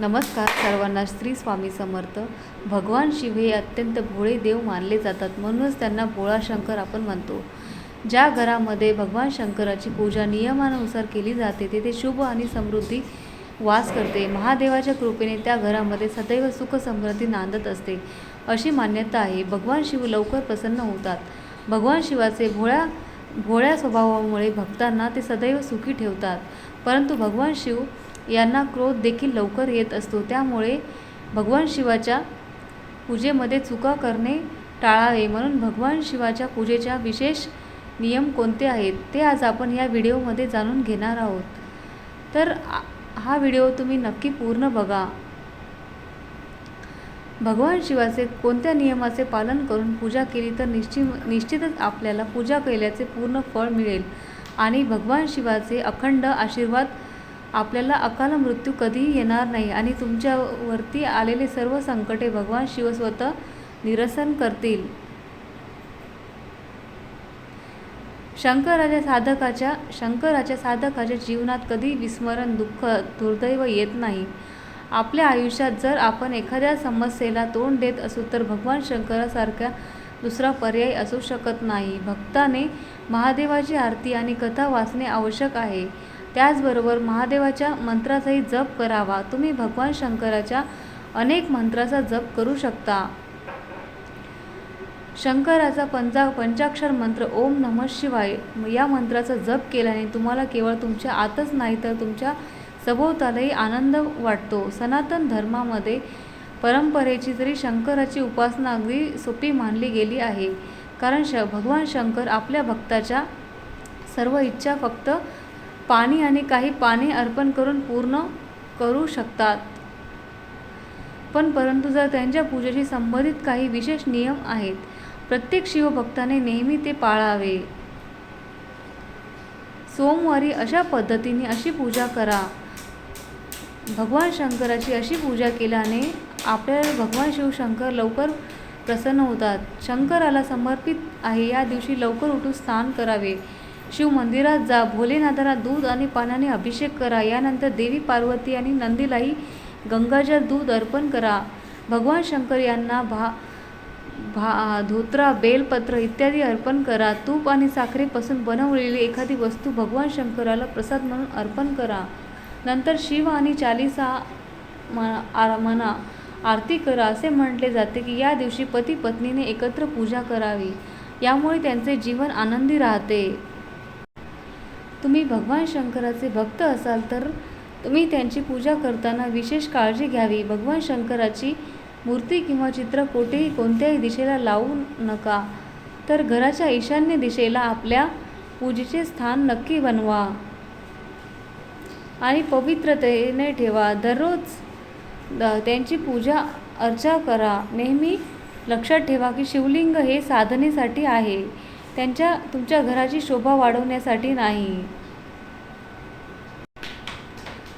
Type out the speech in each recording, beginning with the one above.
नमस्कार सर्वांना. श्री स्वामी समर्थ. भगवान शिव हे अत्यंत भोळे देव मानले जातात, म्हणूनच त्यांना भोळा शंकर आपण म्हणतो. ज्या घरामध्ये भगवान शंकराची पूजा नियमानुसार केली जाते तेथे शुभ आणि समृद्धी वास करते. महादेवाच्या कृपेने त्या घरामध्ये सदैव सुख समृद्धी नांदत असते अशी मान्यता आहे. भगवान शिव लवकर प्रसन्न होतात. भगवान शिवाचे भोळ्या स्वभावामुळे भक्तांना ते सदैव सुखी ठेवतात. परंतु भगवान शिव यांना क्रोध देखील लवकर येत असतो. त्यामुळे भगवान शिवाच्या पूजेमध्ये चुका करणे टाळावे. म्हणून भगवान शिवाच्या पूजेच्या विशेष नियम कोणते आहेत ते आज आपण या व्हिडिओमध्ये जाणून घेणार आहोत. तर हा व्हिडिओ तुम्ही नक्की पूर्ण बघा. भगवान शिवाचे कोणत्या नियमाचे पालन करून पूजा केली तर निश्चितच आपल्याला पूजा केल्याचे पूर्ण फळ मिळेल आणि भगवान शिवाचे अखंड आशीर्वाद आपल्याला अकाल मृत्यू कधीही येणार नाही आणि तुमच्यावरती आलेले सर्व संकटे भगवान शिव स्वतः निरसन करतील. शंकराच्या साधकाच्या जीवनात कधी विस्मरण, दुःख, दुर्दैव येत नाही. आपल्या आयुष्यात जर आपण एखाद्या समस्येला तोंड देत असू तर भगवान शंकरासारखा दुसरा पर्याय असू शकत नाही. भक्ताने महादेवाची आरती आणि कथा वाचणे आवश्यक आहे. त्याचबरोबर महादेवाच्या मंत्राचाही जप करावा. तुम्ही भगवान शंकराच्या अनेक मंत्राचा जप करू शकता. शंकराचा पंचाक्षर मंत्र ओम नमः शिवाय या मंत्राचा जप केल्याने तुम्हाला केवळ तुमच्या आतच नाही तर तुमच्या सभोवतालही आनंद वाटतो. सनातन धर्मामध्ये परंपरेची तरी शंकराची उपासना अगदी सोपी मानली गेली आहे. कारण भगवान शंकर आपल्या भक्ताच्या सर्व इच्छा फक्त पाणी आणि काही पाणी अर्पण करून पूर्ण करू शकतात. परंतु जर त्यांच्या पूजेशी संबंधित काही विशेष नियम आहेत. प्रत्येक शिवभक्ताने नेहमी ते पाळावे. सोमवारी अशा पद्धतीने अशी पूजा करा. भगवान शंकराची अशी पूजा केल्याने आपल्याला भगवान शिवशंकर लवकर प्रसन्न होतात. शंकराला समर्पित आहे या दिवशी लवकर उठून स्नान करावे. शिव मंदिरात जा. भोलेनाथाला दूध आणि पाण्याने अभिषेक करा. यानंतर देवी पार्वती आणि नंदीलाही गंगाजल दूध अर्पण करा. भगवान शंकर यांना धोत्रा, बेलपत्र इत्यादी अर्पण करा. तूप आणि साखरेपासून बनवलेली एखादी वस्तू भगवान शंकराला प्रसाद म्हणून अर्पण करा. नंतर शिव आणि चालीसा म्हणा, आरती करा. असे म्हटले जाते की या दिवशी पती पत्नीने एकत्र पूजा करावी. यामुळे त्यांचे जीवन आनंदी राहते. तुम्ही भगवान शंकराचे भक्त असाल तर तुम्ही त्यांची पूजा करताना विशेष काळजी घ्यावी. भगवान शंकराची मूर्ती किंवा चित्र कोणत्याही दिशेला लावू नका. तर घराच्या ईशान्य दिशेला आपल्या पूजेचे स्थान नक्की बनवा आणि पवित्रतेने ठेवा. दररोज त्यांची पूजा अर्चा करा. नेहमी लक्षात ठेवा की शिवलिंग हे साधनेसाठी आहे, तुमच्या घराची शोभा वाढवण्यासाठी नाही.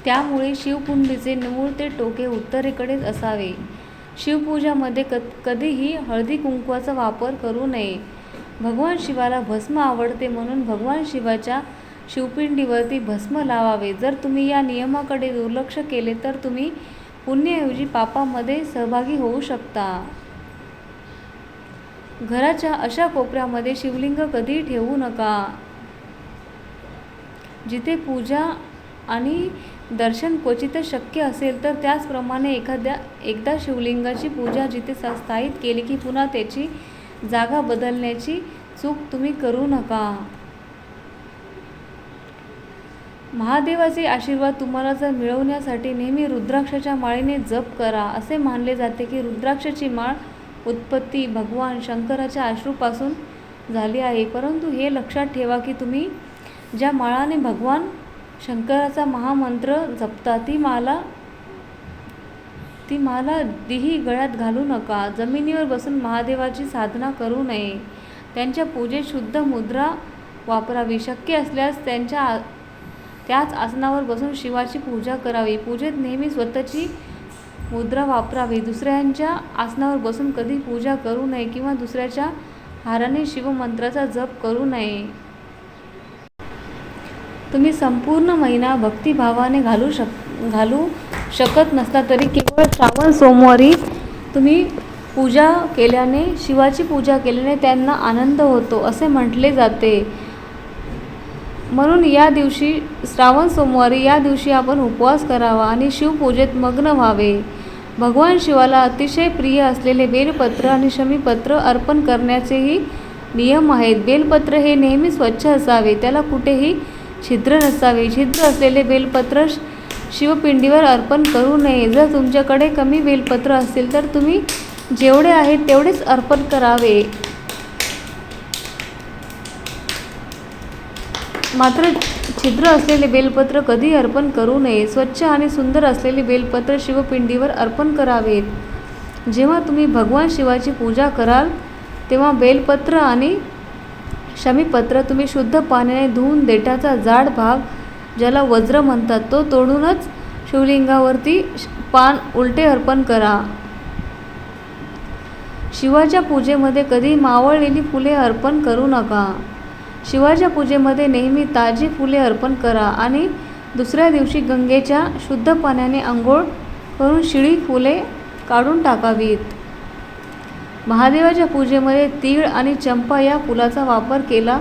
त्यामुळे शिवकुंडीचे मूळ ते टोके उत्तरेकडेच असावे. शिवपूजामध्ये कधीही हळदी कुंकवाचा वापर करू नये. भगवान शिवाला भस्म आवडते म्हणून भगवान शिवाच्या शिवपिंडीवरती भस्म लावावे. जर तुम्ही या नियमाकडे दुर्लक्ष केले तर तुम्ही पुण्याऐवजी पापामध्ये सहभागी होऊ शकता. घराच्या अशा कोपऱ्यामध्ये शिवलिंग कधीही ठेवू नका. जिथे पूजा आणि दर्शन क्वचितच शक्य असेल तर त्याचप्रमाणे एकदा शिवलिंगाची पूजा जिथे स्थायिक केली की पुन्हा त्याची जागा बदलण्याची चूक तुम्ही करू नका. महादेवाचे आशीर्वाद तुम्हाला जर मिळवण्यासाठी नेहमी रुद्राक्षाच्या माळेने जप करा. असे मानले जाते की रुद्राक्षाची माळ उत्पत्ती भगवान शंकराच्या अश्रूपासून झाली आहे. परंतु हे लक्षात ठेवा की तुम्ही ज्या माळाने भगवान शंकराचा महामंत्र जपता ती माला दिही गळ्यात घालू नका. जमिनीवर बसून महादेवाची साधना करू नये. त्यांच्या पूजेत शुद्ध मुद्रा वापरावी. शक्य असल्यास त्याच आसनावर बसून शिवाची पूजा करावी. पूजेत नेहमी स्वतःची मुद्रा वापरावी. दुसऱ्यांच्या आसनावर बसून कधी पूजा करू नये किंवा दुसऱ्याच्या हाराने शिवमंत्राचा जप करू नये. तुम्ही संपूर्ण महिना भक्तिभावाने घालू शकत नसला तरी केवळ श्रावण सोमवारी तुम्ही पूजा केल्याने, शिवाची पूजा केल्याने त्यांना आनंद होतो असे म्हटले जाते. म्हणून या दिवशी, श्रावण सोमवारी या दिवशी आपण उपवास करावा आणि शिवपूजेत मग्न व्हावे. भगवान शिवाला अतिशय प्रिय असलेले बेलपत्र आणि शमीपत्र अर्पण करण्याचेही नियम आहेत. बेलपत्र हे नेहमी स्वच्छ असावे, त्याला कुठेही छिद्र नसावे. छिद्र असलेले बेलपत्र शिवपिंडीवर अर्पण करू नये. जर तुमच्याकडे कमी बेलपत्र असतील तर तुम्ही जेवढे आहेत तेवढेच अर्पण करावे. मात्र छिद्र असलेले बेलपत्र कधी अर्पण करू नये. स्वच्छ आणि सुंदर असलेले बेलपत्र शिवपिंडीवर अर्पण करावेत. जेव्हा तुम्ही भगवान शिवाची पूजा कराल तेव्हा बेलपत्र आणि शमीपत्र तुम्ही शुद्ध पाण्याने धुवून देठाचा जाड भाग, ज्याला वज्र म्हणतात, तो तोडूनच शिवलिंगावरती पान उलटे अर्पण करा. शिवाच्या पूजेमध्ये कधी मावळलेली फुले अर्पण करू नका. शिवाच्या पूजेमध्ये नेहमी ताजी फुले अर्पण करा आणि दुसऱ्या दिवशी गंगेच्या शुद्ध पाण्याने आंघोळ करून शिळी फुले काढून टाकावीत. महादेवाच्या पूजेमध्ये तीळ आणि चंपा या फुलाचा वापर केला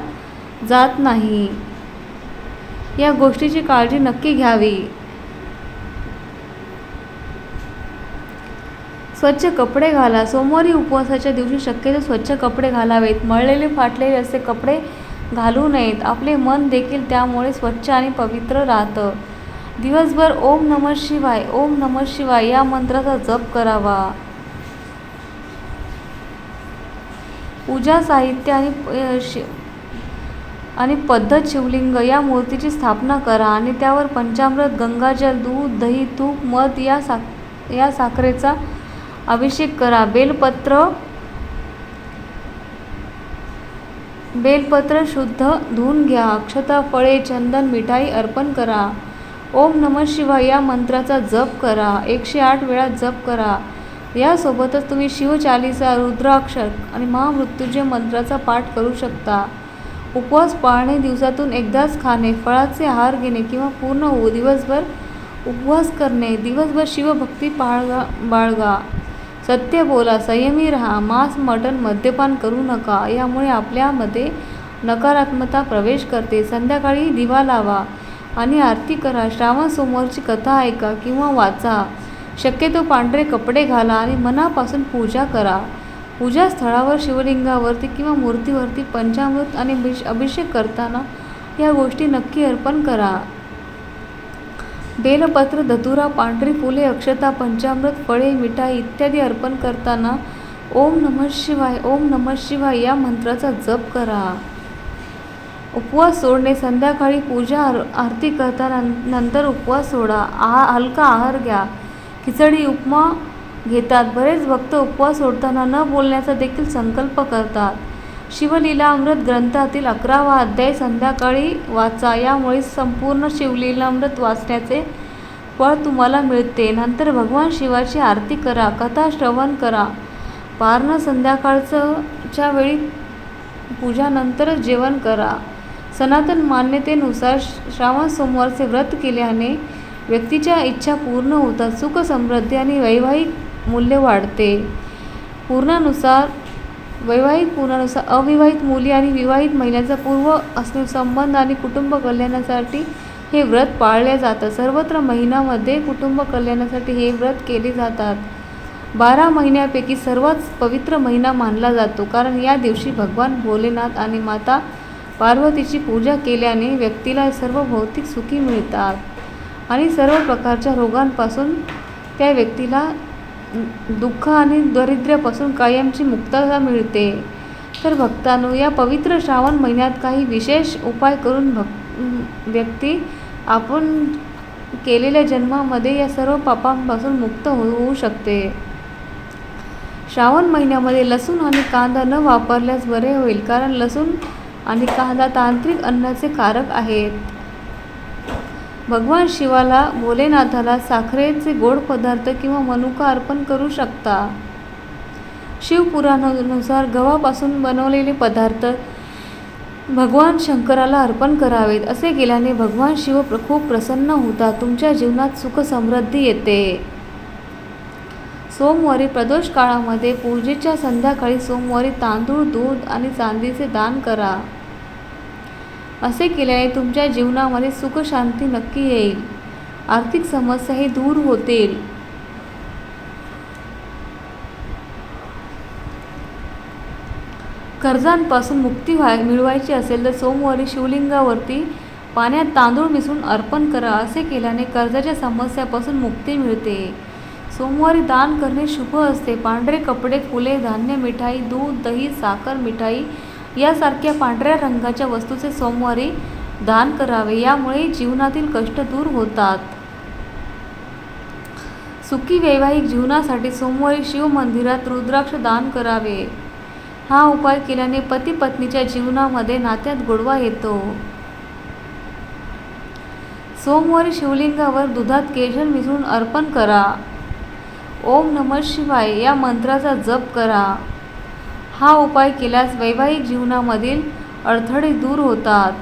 जात नाही. या गोष्टीची काळजी नक्की घ्यावी. स्वच्छ कपडे घाला. सोमवारी उपवासाच्या दिवशी शक्यतो स्वच्छ कपडे घालावेत. मळलेले फाटलेले असे कपडे घालू नयेत. आपले मन देखील त्यामुळे स्वच्छ आणि पवित्र राहतं. दिवसभर ओम नमः शिवाय, ओम नमः शिवाय या मंत्राचा जप करावा. पूजा साहित्य आणि पद्धत: शिवलिंग या मूर्तीची स्थापना करा आणि त्यावर पंचामृत, गंगाजल, दूध, दही, तूप, मध या साखरेचा अभिषेक करा. बेलपत्र शुद्ध धुवून घ्या. अक्षता, फळे, चंदन, मिठाई अर्पण करा. ओम नमः शिवाय या मंत्राचा जप करा. 108 वेळा जप करा. यासोबतच तुम्ही शिवचालीसा, रुद्राक्षर आणि महामृत्युंजय मंत्राचा पाठ करू शकता. उपवास पाळणे: दिवसातून एकदाच खाणे, फळाचे आहार घेणे किंवा पूर्ण दिवसभर उपवास करणे. दिवसभर शिवभक्ती बाळगा. सत्य बोला, संयमी राहा. मांस, मटण, मद्यपान करू नका. यामुळे आपल्यामध्ये नकारात्मकता प्रवेश करते. संध्याकाळी दिवा लावा आणि आरती करा. श्रावण सोमवारची कथा ऐका किंवा वाचा. शक्यतो पांढरे कपडे घाला आणि मनापासून पूजा करा. पूजा स्थळावर, शिवलिंगावरती किंवा मूर्तीवरती पंचामृत आणि अभिषेक करताना या गोष्टी नक्की अर्पण करा. बेलपत्र, धतुरा, पांढरी फुले, अक्षता, पंचामृत, फळे, मिठाई इत्यादी अर्पण करताना ओम नमः शिवाय, ओम नमः शिवाय या मंत्राचा जप करा. उपवास सोडणे: संध्याकाळी पूजा आरती करताना नंतर उपवास सोडा. हलका आहार घ्या. खिचडी, उपमा घेतात. बरेच भक्त उपवास सोडताना न बोलण्याचा देखील संकल्प करतात. शिवलीलामृत ग्रंथातील 11वा अध्याय संध्याकाळी वाचा. यामुळे संपूर्ण शिवलीलामृत वाचण्याचे फळ तुम्हाला मिळते. नंतर भगवान शिवाची आरती करा, कथा श्रवण करा. पारणं: संध्याकाळच्या वेळी पूजानंतरच जेवण करा. सनातन मान्यतेनुसार श्रावण सोमवारचे व्रत केल्याने व्यक्तीच्या इच्छा पूर्ण होतात, सुख, समृद्धी आणि वैवाहिक मूल्य वाढते. वैवाहिक पूर्णानुसार अविवाहित मुली आणि विवाहित महिलांचा पूर्व असणे संबंध आणि कुटुंब कल्याणासाठी हे व्रत पाळले जातात. सर्वत्र महिन्यामध्ये कुटुंब कल्याणासाठी हे व्रत केले जातात. 12 महिन्यापैकी सर्वात पवित्र महिना मानला जातो, कारण या दिवशी भगवान भोलेनाथ आणि माता पार्वतीची पूजा केल्याने व्यक्तीला सर्व भौतिक सुखी मिळतात आणि सर्व प्रकारच्या रोगांपासून त्या व्यक्तीला दुःख आणि दारिद्र्यापासून कायमची मुक्तता मिळते. तर भक्तांनो, या पवित्र श्रावण महिन्यात काही विशेष उपाय करून व्यक्ती आपण केलेल्या जन्मामध्ये या सर्व पापांपासून मुक्त होऊ शकते. श्रावण महिन्यामध्ये लसूण आणि कांदा न वापरल्यास बरे होईल, कारण लसूण आणि कांदा तांत्रिक अन्नाचे कारक आहेत. भगवान शिवाला, भोलेनाथाला साखरेचे गोड पदार्थ किंवा मनुका अर्पण करू शकता. शिवपुराणानुसार गव्हापासून बनवलेले पदार्थ भगवान शंकराला अर्पण करावेत. असे केल्याने भगवान शिव खूप प्रसन्न होतात. तुमच्या जीवनात सुख समृद्धी येते. सोमवारी प्रदोष काळामध्ये पूजेच्या संध्याकाळी सोमवारी तांदूळ, दूध आणि चांदीचे दान करा. असे केल्याने तुमच्या जीवनामध्ये सुख शांती नक्की येईल. आर्थिक समस्याही दूर होतील. कर्जांपासून मुक्ती मिळवायची असेल तर सोमवारी शिवलिंगावरती पाण्यात तांदूळ मिसळून अर्पण करा. असे केल्याने कर्जाच्या समस्यापासून मुक्ती मिळते. सोमवारी दान करणे शुभ असते. पांढरे कपडे, फुले, धान्य, मिठाई, दूध, दही, साखर, मिठाई यासारख्या पांढऱ्या रंगाच्या वस्तूचे सोमवारी दान करावे. यामुळे जीवनातील कष्ट दूर होतात. सुखी वैवाहिक जीवनासाठी सोमवारी शिव मंदिरात रुद्राक्ष दान करावे. हा उपाय केल्याने पती पत्नीच्या जीवनामध्ये नात्यात गोडवा येतो. सोमवारी शिवलिंगावर दुधात केशर मिसळून अर्पण करा. ओम नमः शिवाय या मंत्राचा जप करा. हा उपाय केल्यास वैवाहिक जीवनामधील अडथळे दूर होतात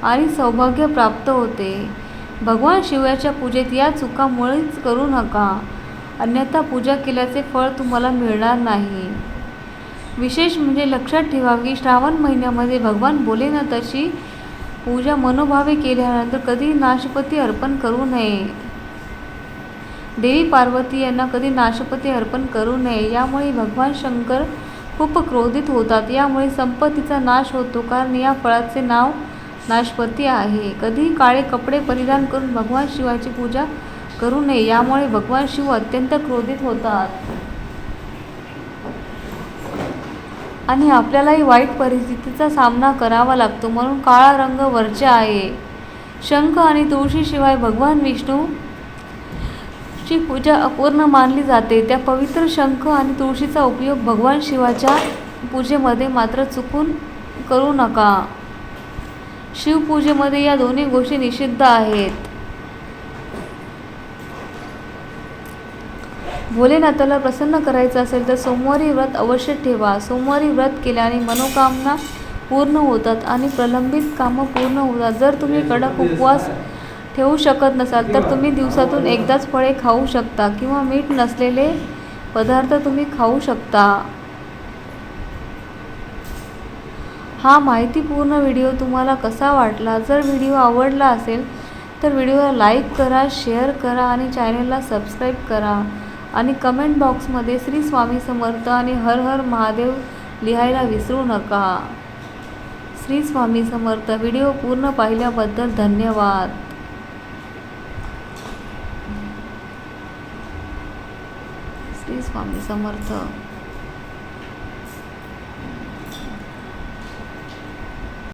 आणि सौभाग्य प्राप्त होते. भगवान शिवाच्या पूजेत या चुका मुळीच करू नका, अन्यथा पूजा केल्याचे फळ तुम्हाला मिळणार नाही. विशेष म्हणजे लक्षात ठेवा की श्रावण महिन्यामध्ये भगवान भोलेनाथाची पूजा मनोभावे केल्यानंतर कधी नाशपती अर्पण करू नये. देवी पार्वती यांना कधी नाशपती अर्पण करू नये. यामुळे भगवान शंकर खूप क्रोधित होतात. यामुळे संपत्तीचा नाश होतो, कारण या फळाचे नाव नाशपती आहे. कधीही काळे कपडे परिधान करून भगवान शिवाची पूजा करू नये. यामुळे भगवान शिव अत्यंत क्रोधित होतात आणि आपल्यालाही वाईट परिस्थितीचा सामना करावा लागतो. म्हणून काळा रंग वर्ज्य आहे. शंख आणि तुळशीशिवाय भगवान विष्णूची पूजा अपूर्ण मानली जाते. त्या पवित्र शंख आणि तुळशीचा उपयोग भगवान शिवाच्या पूजेमध्ये मात्र चुकून करू नका. शिवपूजेमध्ये या दोन्ही गोष्टी निषिद्ध आहेत. भोलेनाथाला प्रसन्न करायचं असेल तर सोमवारी व्रत अवश्य ठेवा. सोमवारी व्रत केल्याने मनोकामना पूर्ण होतात आणि प्रलंबित कामं पूर्ण होतात. जर तुम्ही कडक उपवास ठेवू शकत नसाल तर तुम्ही दिवसातून एकदाच फळे खाऊ शकता किंवा मीठ नसलेले पदार्थ तुम्ही खाऊ शकता. हा माहितीपूर्ण व्हिडिओ तुम्हाला कसा वाटला? जर व्हिडिओ आवडला असेल तर व्हिडिओला लाईक करा, शेअर करा आणि चॅनलला सबस्क्राईब करा आणि कमेंट बॉक्समध्ये श्री स्वामी समर्थ आणि हर हर महादेव लिहायला विसरू नका. श्री स्वामी समर्थ. व्हिडिओ पूर्ण पाहिल्याबद्दल धन्यवाद. श्री स्वामी समर्थ.